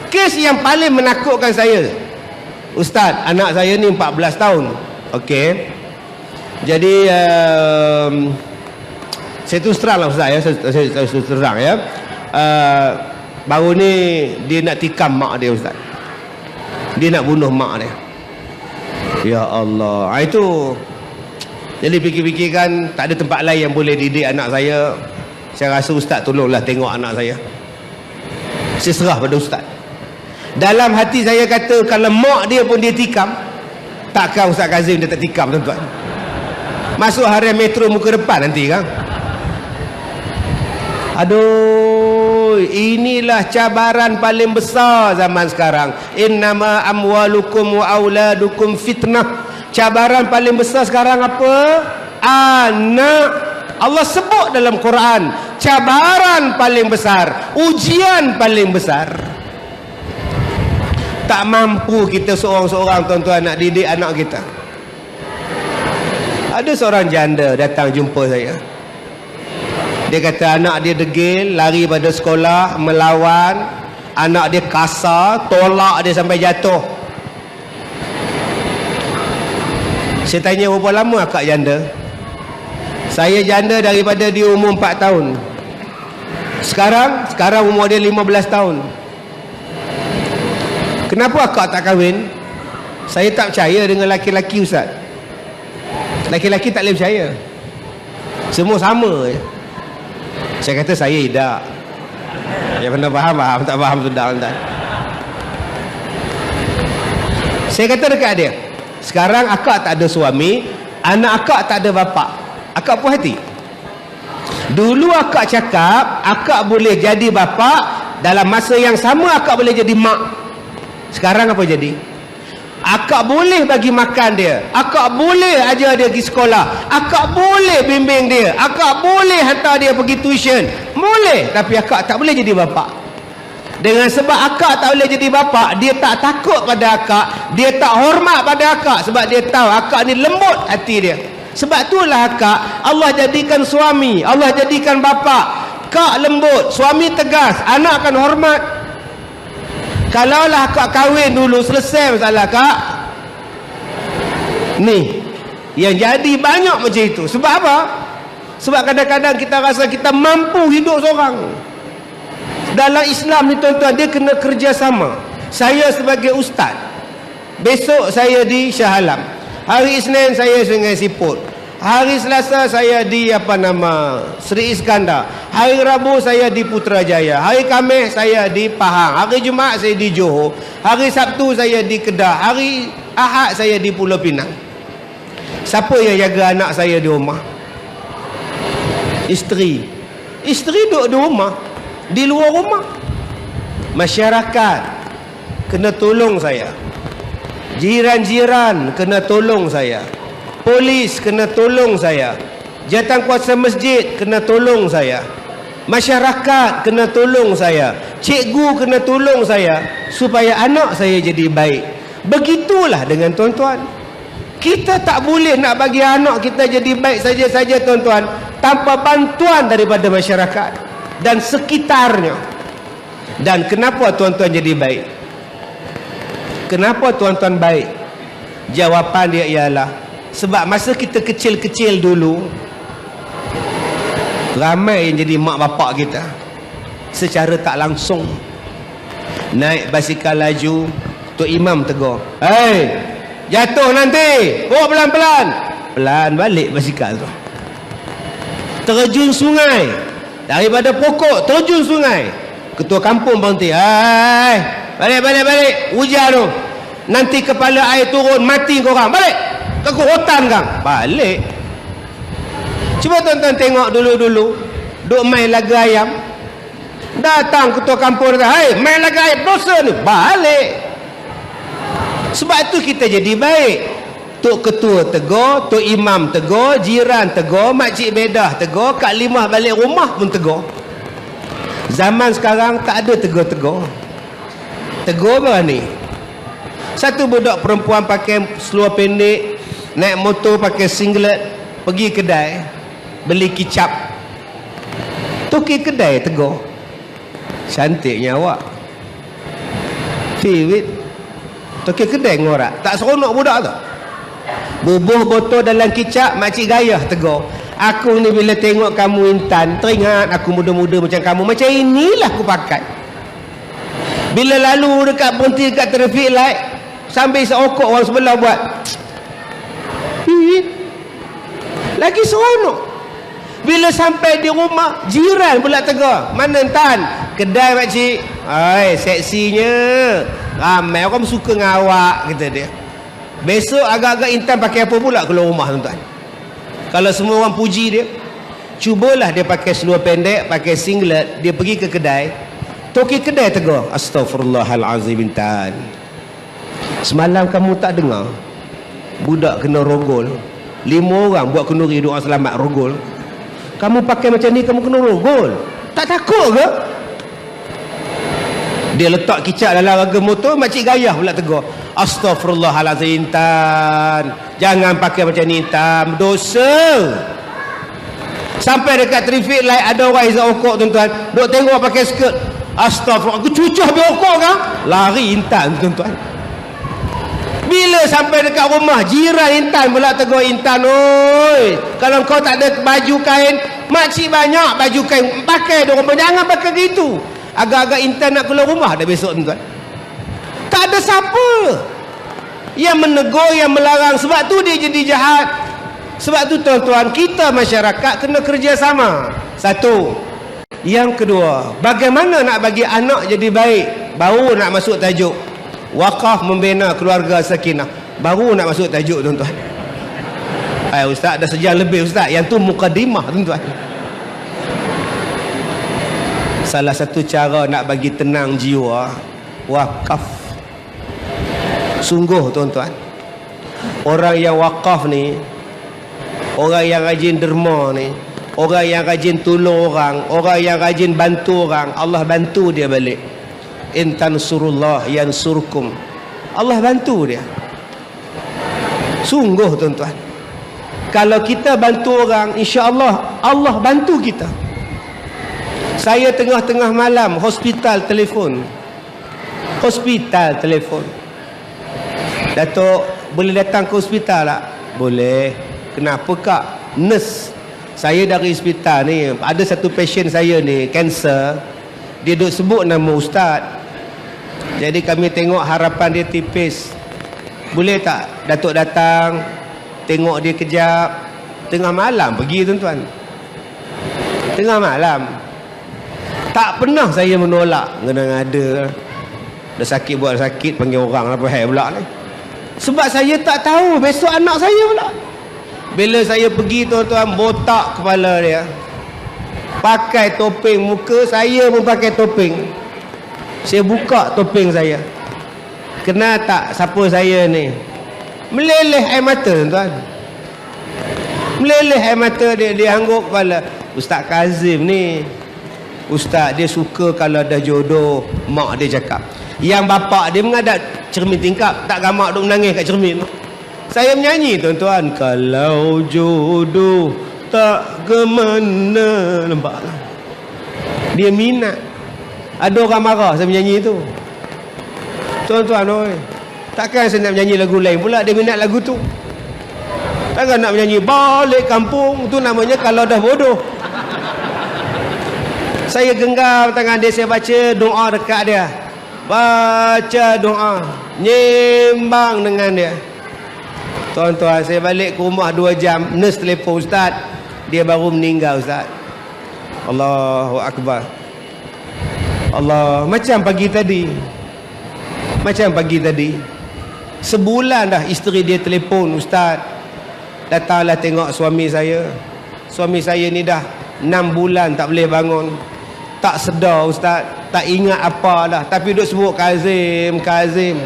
Kes yang paling menakutkan saya, Ustaz, anak saya ni 14 tahun. Okey. Jadi saya terus terang lah Ustaz ya, saya terus terang ya. Baru ni dia nak tikam mak dia Ustaz. Dia nak bunuh mak dia. Ya Allah. Itu jadi fikir-fikirkan tak ada tempat lain yang boleh didik anak saya. Saya rasa Ustaz tolonglah tengok anak saya. Saya serah pada Ustaz. Dalam hati saya kata, kalau mak dia pun dia tikam, takkan Ustaz Kazim dia tak tikam, tuan-tuan. Masuk harian metro muka depan nanti kan. Aduh, inilah cabaran paling besar zaman sekarang. Innama amwalukum wa auladukum fitnah. Cabaran paling besar sekarang apa? Anak. Allah sebut dalam Quran, cabaran paling besar, ujian paling besar. Tak mampu kita seorang-seorang, tuan-tuan, nak didik anak kita. Ada seorang janda datang jumpa saya. Dia kata anak dia degil, lari pada sekolah, melawan. Anak dia kasar, tolak dia sampai jatuh. Saya tanya, berapa lama akak janda? Saya janda daripada dia umur 4 tahun. Sekarang umur dia 15 tahun. Kenapa akak tak kahwin? Saya tak percaya dengan laki-laki Ustaz. Laki-laki tak boleh percaya. Semua sama je. Saya kata saya tidak. Yang pernah faham, tak faham sudah. Saya kata dekat dia, sekarang akak tak ada suami, anak akak tak ada bapa. Akak puas hati? Dulu akak cakap akak boleh jadi bapa, dalam masa yang sama akak boleh jadi mak. Sekarang apa jadi? Akak boleh bagi makan dia, akak boleh ajar dia pergi sekolah, akak boleh bimbing dia, akak boleh hantar dia pergi tuition, boleh. Tapi akak tak boleh jadi bapa. Dengan sebab akak tak boleh jadi bapa, dia tak takut pada akak, dia tak hormat pada akak, sebab dia tahu akak ni lembut hati dia. Sebab itulah akak Allah jadikan suami, Allah jadikan bapa. Kak lembut, suami tegas, anak akan hormat. Kalaulah akak kahwin dulu, selesai masalah kak. Ni yang jadi banyak macam itu. Sebab apa? Sebab kadang-kadang kita rasa kita mampu hidup seorang. Dalam Islam ni tuan-tuan, dia kena kerjasama. Saya sebagai ustaz, besok saya di Shah Alam, hari Isnin saya Sungai Siput, hari Selasa saya di Seri Iskandar, hari Rabu saya di Putrajaya, hari Khamis saya di Pahang, hari Jumaat saya di Johor, hari Sabtu saya di Kedah, hari Ahad saya di Pulau Pinang. Siapa yang jaga anak saya di rumah? Isteri duduk di rumah, di luar rumah. Masyarakat kena tolong saya, jiran-jiran kena tolong saya, polis kena tolong saya, jawatankuasa masjid kena tolong saya, masyarakat kena tolong saya, cikgu kena tolong saya, supaya anak saya jadi baik. Begitulah dengan tuan-tuan. Kita tak boleh nak bagi anak kita jadi baik saja-saja tuan-tuan, tanpa bantuan daripada masyarakat dan sekitarnya. Dan kenapa tuan-tuan jadi baik? Kenapa tuan-tuan baik? Jawapan dia ialah sebab masa kita kecil-kecil dulu, ramai yang jadi mak bapak kita secara tak langsung. Naik basikal laju, Tok Imam tegur, "Hei, jatuh nanti, bawa pelan-pelan." Pelan balik basikal tu. Terjun sungai, daripada pokok terjun sungai, ketua kampung berhenti, "Hai, balik, hujan tu, nanti kepala air turun, mati korang, balik ke hutan kang." Balik. Cuba tuan-tuan tengok dulu-dulu duk main laga ayam, datang ketua kampung kata, "Hai, main laga ayam, dosa ni." Balik. Sebab tu kita jadi baik. Tok ketua tegur, tok imam tegur, jiran tegur, makcik bedah tegur, kak limah balik rumah pun tegur. Zaman sekarang tak ada tegur-tegur. Tegur apa ni? Satu budak perempuan pakai seluar pendek, naik motor pakai singlet, pergi kedai beli kicap. Toki kedai tegur, "Cantiknya awak." Sedih wit. Toki kedai ngorak. Tak seronok budak tu. Bubuh botol dalam kicap, makcik gayah tegur. Aku ni bila tengok kamu Intan, teringat aku muda-muda macam kamu. Macam inilah aku pakai. Bila lalu dekat berhenti dekat traffic light, sambil seokok orang sebelah buat. Lagi seronok. Bila sampai di rumah, jiran pula tegur. Mana Tan? Kedai makcik. Ai, seksinya. Ramai orang suka dengan awak, kata dia. Besok agak-agak Intan pakai apa pula keluar rumah, tuan-tuan? Kalau semua orang puji dia, cubalah dia pakai seluar pendek, pakai singlet, dia pergi ke kedai. Toki kedai tegur, Astaghfirullahalazim Intan. Semalam kamu tak dengar budak kena rogol, 5 orang buat kenduri doa selamat rogol. Kamu pakai macam ni, kamu kena rogol. Tak takut ke? Dia letak kicap dalam raga motor, makcik gayah pula tegur, Astaghfirullahalazim Intan, jangan pakai macam ni Intan, dosa. Sampai dekat traffic light ada orang hisap okok, tuan-tuan, duk tengok pakai skirt. Astaghfirullah, aku cucah biar okok kan? Lari Intan, tuan-tuan. Bila sampai dekat rumah, jiran Intan pula tegur, Intan, oi, kalau kau tak ada baju kain, makcik banyak baju kain, pakai dong, jangan pakai gitu. Agak-agak Intan nak keluar rumah dah besok, tuan-tuan. Tak ada siapa yang menegur, yang melarang. Sebab tu dia jadi jahat. Sebab tu tuan-tuan, kita masyarakat kena kerjasama. Satu. Yang kedua, bagaimana nak bagi anak jadi baik? Baru nak masuk tajuk wakaf membina keluarga sakinah. Baru nak masuk tajuk, tuan-tuan. Ustaz dah sejam lebih, Ustaz. Yang tu mukadimah, tuan-tuan. Salah satu cara nak bagi tenang jiwa, wakaf. Sungguh, tuan-tuan, orang yang wakaf ni, orang yang rajin derma ni, orang yang rajin tolong orang, orang yang rajin bantu orang, Allah bantu dia balik. In tansurullah yansurkum. Allah bantu dia. Sungguh, tuan-tuan, kalau kita bantu orang, insya-Allah Allah bantu kita. Saya tengah-tengah malam hospital telefon. Datuk, boleh datang ke hospital tak? Boleh. Kenapa kak? Nurse saya dari hospital ni, ada satu pasien saya ni kanser. Dia duk sebut nama ustaz. Jadi kami tengok harapan dia tipis. Boleh tak Datuk datang tengok dia kejap? Tengah malam pergi, tuan-tuan. Tengah malam. Tak pernah saya menolak. Kena ada dah sakit buat sakit, panggil orang apa hal pula ni. Sebab saya tak tahu besok anak saya pula. Bila saya pergi, tuan-tuan, botak kepala dia, pakai topeng, muka saya pun pakai topeng. Saya buka topeng saya. Kenal tak siapa saya ni? Meleleh air mata, tuan-tuan. Meleleh air mata dia. Dia angguk kepala. Ustaz Kazim ni, ustaz dia suka kalau dah jodoh. Mak dia cakap, yang bapak dia mengadap cermin tingkap, tak gamak duk menangis kat cermin. Saya menyanyi, tuan-tuan, kalau jodoh tak ke mana. Nampak? Dia minat. Ada orang marah saya menyanyi tu, tuan-tuan. Oi, takkan saya nak menyanyi lagu lain pula, dia minat lagu tu. Takkan nak menyanyi balik kampung, tu namanya kalau dah bodoh. Saya genggam tangan dia, saya baca doa dekat dia. Baca doa, nyembang dengan dia. Tuan-tuan, saya balik ke rumah 2 jam, nurse telefon, ustaz, dia baru meninggal, ustaz. Allahu Akbar. Allah, macam pagi tadi. Sebulan dah isteri dia telefon, ustaz, datanglah tengok suami saya. Suami saya ni dah 6 bulan tak boleh bangun. Tak sedar, ustaz, tak ingat apa dah, tapi duk sebut Kazim.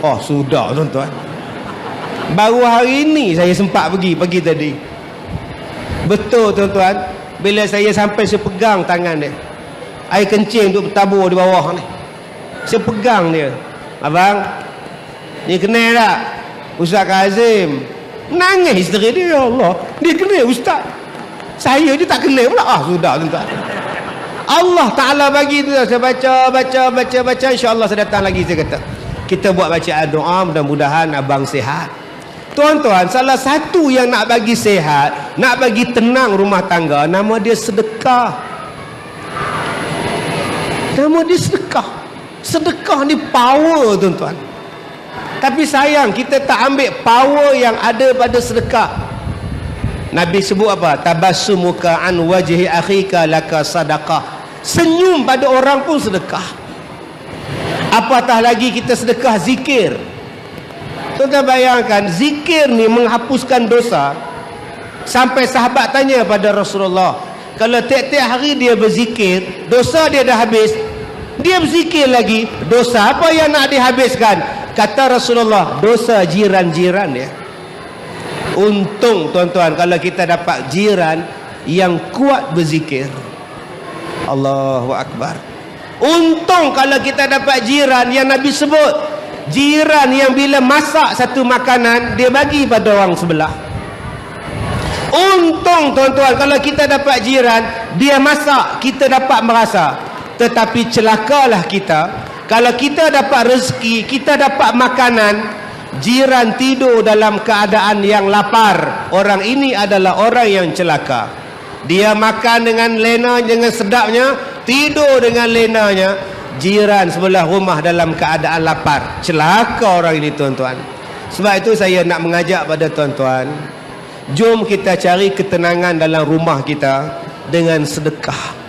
Oh, sudah, tuan-tuan. Baru hari ni saya sempat pergi, pagi tadi. Betul, tuan-tuan. Bila saya sampai, saya pegang tangan dia. Air kencing duk bertabur di bawah ni. Saya pegang dia. Abang, ni kenal tak Ustaz Kazim? Nangis isteri dia. Ya Allah, dia kenal ustaz. Saya je tak kenal pula. Sudah, tuan-tuan. Allah Ta'ala bagi tu. Saya baca, insya-Allah saya datang lagi. Saya kata kita buat bacaan doa, mudah-mudahan abang sihat. Tuan-tuan, salah satu yang nak bagi sihat, nak bagi tenang rumah tangga, nama dia sedekah. Nama dia sedekah. Sedekah ni power, tuan-tuan. Tapi sayang, kita tak ambil power yang ada pada sedekah. Nabi sebut apa? Tabassumuka an wajhi akhika laka sadaqah. Senyum pada orang pun sedekah. Apatah lagi kita sedekah zikir. Tuan-tuan bayangkan, zikir ni menghapuskan dosa. Sampai sahabat tanya pada Rasulullah, kalau tiap-tiap hari dia berzikir, dosa dia dah habis, dia berzikir lagi, dosa apa yang nak dihabiskan? Kata Rasulullah, dosa jiran-jiran dia. Untung tuan-tuan kalau kita dapat jiran yang kuat berzikir. Allahu Akbar. Untung kalau kita dapat jiran yang Nabi sebut, jiran yang bila masak satu makanan, dia bagi pada orang sebelah. Untung tuan-tuan kalau kita dapat jiran, dia masak, kita dapat merasa. Tetapi celakalah kita kalau kita dapat rezeki, kita dapat makanan, jiran tidur dalam keadaan yang lapar. Orang ini adalah orang yang celaka. Dia makan dengan lena, dengan sedapnya, tidur dengan lenanya, jiran sebelah rumah dalam keadaan lapar. Celaka orang ini, tuan-tuan. Sebab itu saya nak mengajak pada tuan-tuan, jom kita cari ketenangan dalam rumah kita dengan sedekah.